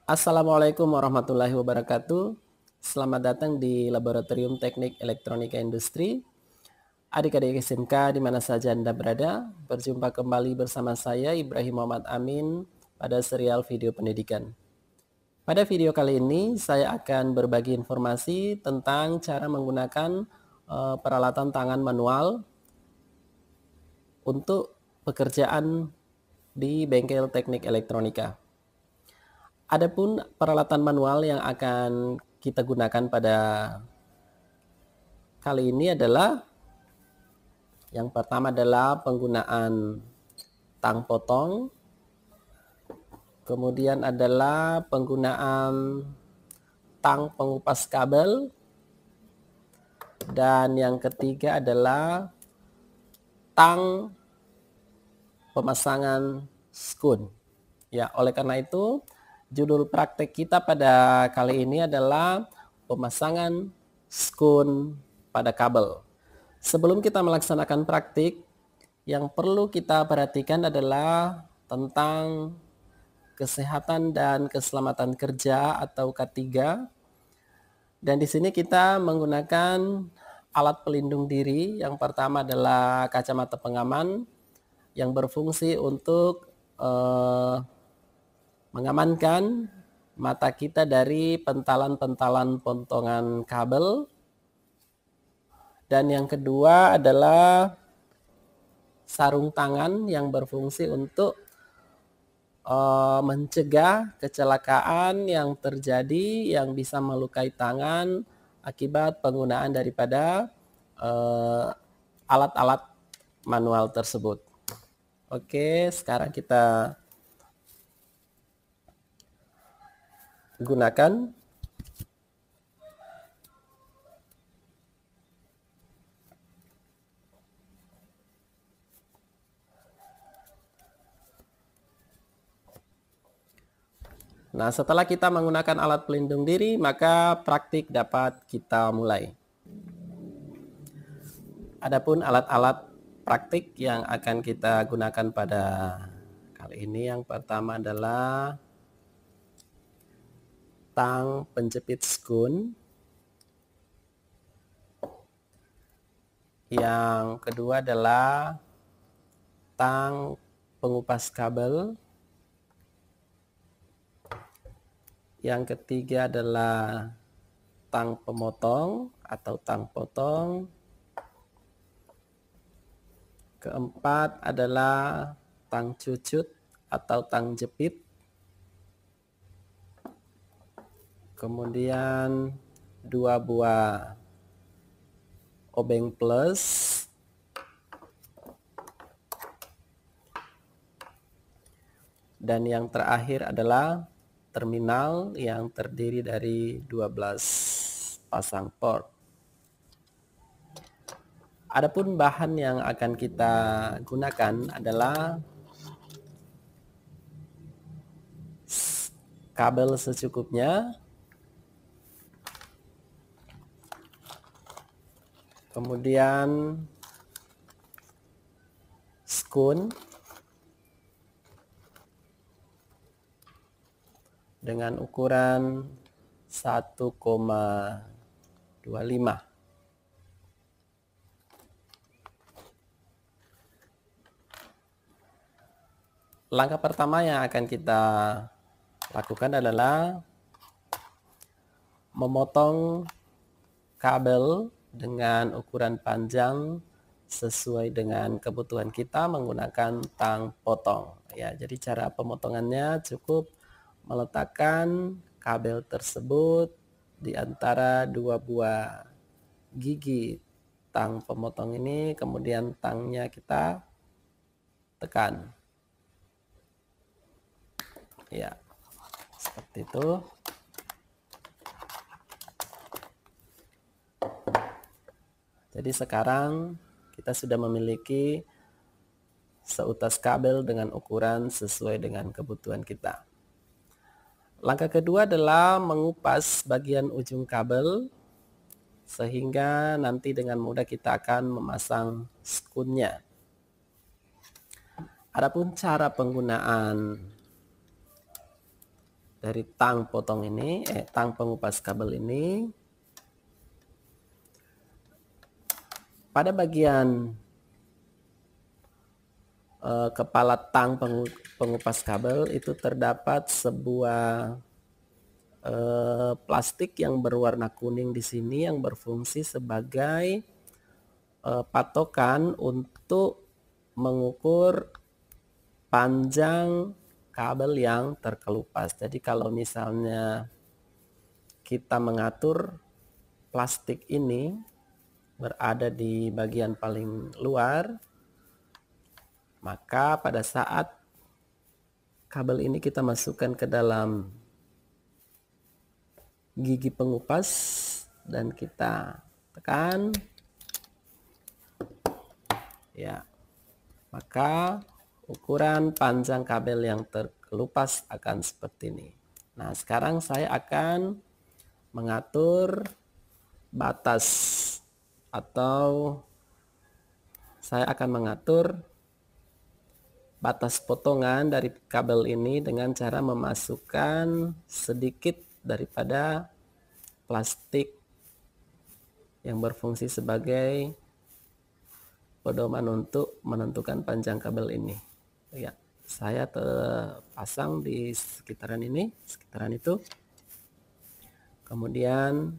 Assalamualaikum warahmatullahi wabarakatuh. Selamat datang di Laboratorium Teknik Elektronika Industri. Adik-adik SMK di mana saja Anda berada, berjumpa kembali bersama saya Ibrahim Muhammad Amin pada serial video pendidikan. Pada video kali ini saya akan berbagi informasi tentang cara menggunakan peralatan tangan manual untuk pekerjaan di bengkel teknik elektronika. Adapun peralatan manual yang akan kita gunakan pada kali ini adalah yang pertama adalah penggunaan tang potong, kemudian adalah penggunaan tang pengupas kabel, dan yang ketiga adalah tang pemasangan skun. Ya, oleh karena itu judul praktek kita pada kali ini adalah pemasangan skun pada kabel. Sebelum kita melaksanakan praktik, yang perlu kita perhatikan adalah tentang kesehatan dan keselamatan kerja atau K3. Dan di sini kita menggunakan alat pelindung diri. Yang pertama adalah kacamata pengaman yang berfungsi untuk mengamankan mata kita dari pentalan-pentalan potongan kabel. Dan yang kedua adalah sarung tangan yang berfungsi untuk mencegah kecelakaan yang terjadi yang bisa melukai tangan akibat penggunaan daripada alat-alat manual tersebut. Oke, sekarang kita gunakan. Nah, setelah kita menggunakan alat pelindung diri, maka praktik dapat kita mulai. Adapun alat-alat praktik yang akan kita gunakan pada kali ini, yang pertama adalah tang penjepit skun. Yang kedua adalah tang pengupas kabel. Yang ketiga adalah tang pemotong atau tang potong. Keempat adalah tang cucut atau tang jepit. Kemudian 2 buah obeng plus. Dan yang terakhir adalah terminal yang terdiri dari 12 pasang port. Adapun bahan yang akan kita gunakan adalah kabel secukupnya, kemudian skun dengan ukuran 1,25. Langkah pertama yang akan kita lakukan adalah memotong kabel dengan ukuran panjang sesuai dengan kebutuhan kita menggunakan tang potong. Ya, jadi cara pemotongannya cukup meletakkan kabel tersebut di antara 2 buah gigi tang pemotong ini, kemudian tangnya kita tekan. Ya, seperti itu. Jadi sekarang kita sudah memiliki seutas kabel dengan ukuran sesuai dengan kebutuhan kita. Langkah kedua adalah mengupas bagian ujung kabel sehingga nanti dengan mudah kita akan memasang skunnya. Adapun cara penggunaan dari tang potong ini, tang pengupas kabel ini, pada bagian kepala tang pengupas kabel itu terdapat sebuah plastik yang berwarna kuning di sini yang berfungsi sebagai patokan untuk mengukur panjang kabel yang terkelupas. Jadi kalau misalnya kita mengatur plastik ini berada di bagian paling luar, maka pada saat kabel ini kita masukkan ke dalam gigi pengupas dan kita tekan, ya, maka ukuran panjang kabel yang terkelupas akan seperti ini. Nah, sekarang saya akan mengatur batas atau saya akan mengatur batas potongan dari kabel ini dengan cara memasukkan sedikit daripada plastik yang berfungsi sebagai pedoman untuk menentukan panjang kabel ini. Ya, saya terpasang di sekitaran ini, sekitaran itu. Kemudian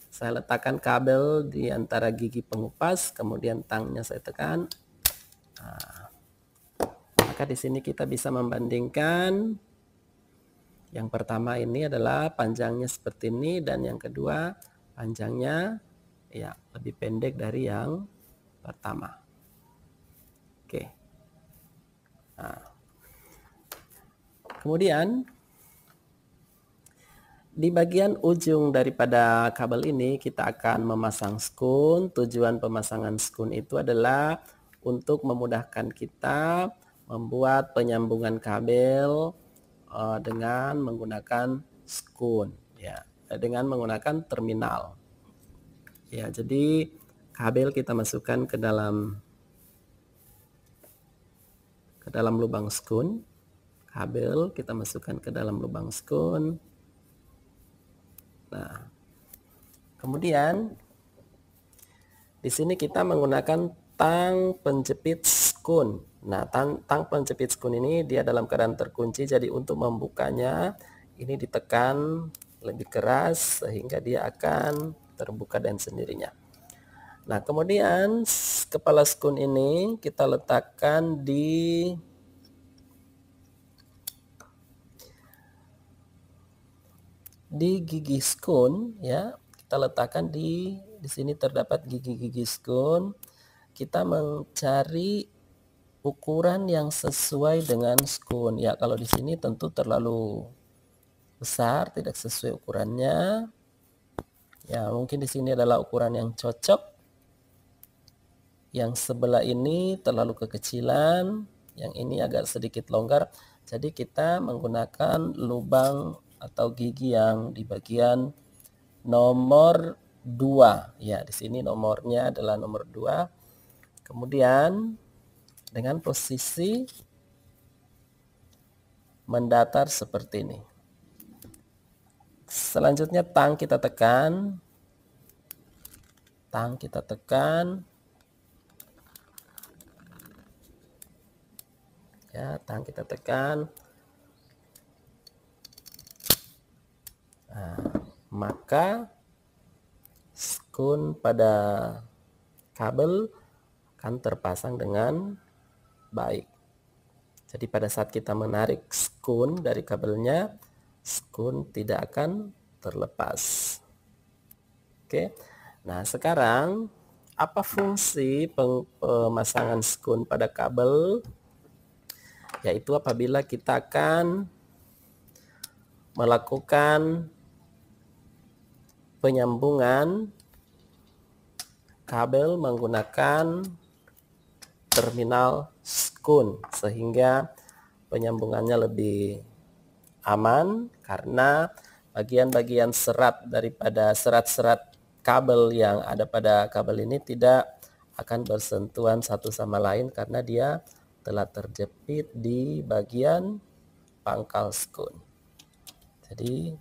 saya letakkan kabel di antara gigi pengupas, kemudian tangnya saya tekan. Nah, maka di sini kita bisa membandingkan. Yang pertama ini adalah panjangnya seperti ini, dan yang kedua panjangnya ya lebih pendek dari yang pertama. Oke. Nah, kemudian di bagian ujung daripada kabel ini kita akan memasang skun. Tujuan pemasangan skun itu adalah untuk memudahkan kita membuat penyambungan kabel dengan menggunakan skun, ya, dengan menggunakan terminal. Ya, jadi kabel kita masukkan ke dalam lubang skun. Kabel kita masukkan ke dalam lubang skun. Nah, kemudian di sini kita menggunakan tang penjepit skun. Nah, tang penjepit skun ini dia dalam keadaan terkunci, jadi untuk membukanya ini ditekan lebih keras sehingga dia akan terbuka dengan sendirinya. Nah, kemudian kepala skun ini kita letakkan di gigi skun, ya. Kita letakkan di sini terdapat gigi-gigi skun. Kita mencari ukuran yang sesuai dengan skun. Ya, kalau di sini tentu terlalu besar, tidak sesuai ukurannya. Ya, mungkin di sini adalah ukuran yang cocok. Yang sebelah ini terlalu kekecilan, yang ini agak sedikit longgar. Jadi kita menggunakan lubang atau gigi yang di bagian nomor 2. Ya, di sini nomornya adalah nomor 2. Kemudian dengan posisi mendatar seperti ini. Selanjutnya tang kita tekan. Tang kita tekan. Ya, tang kita tekan. Nah, maka skun pada kabel akan terpasang dengan baik. Jadi pada saat kita menarik skun dari kabelnya, skun tidak akan terlepas. Oke. Nah, sekarang apa fungsi pemasangan skun pada kabel? Yaitu apabila kita akan melakukan penyambungan kabel menggunakan terminal skun, sehingga penyambungannya lebih aman karena bagian-bagian serat daripada serat-serat kabel yang ada pada kabel ini tidak akan bersentuhan satu sama lain karena dia telah terjepit di bagian pangkal skun. Jadi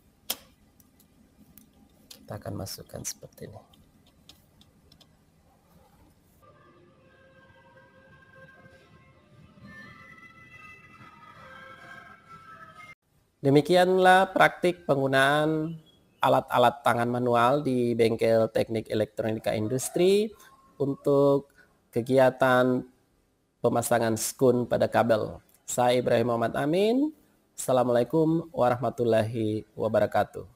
kita akan masukkan seperti ini. Demikianlah praktik penggunaan alat-alat tangan manual di bengkel teknik elektronika industri untuk kegiatan pemasangan skun pada kabel. Saya Ibrahim Muhammad Amin. Assalamualaikum warahmatullahi wabarakatuh.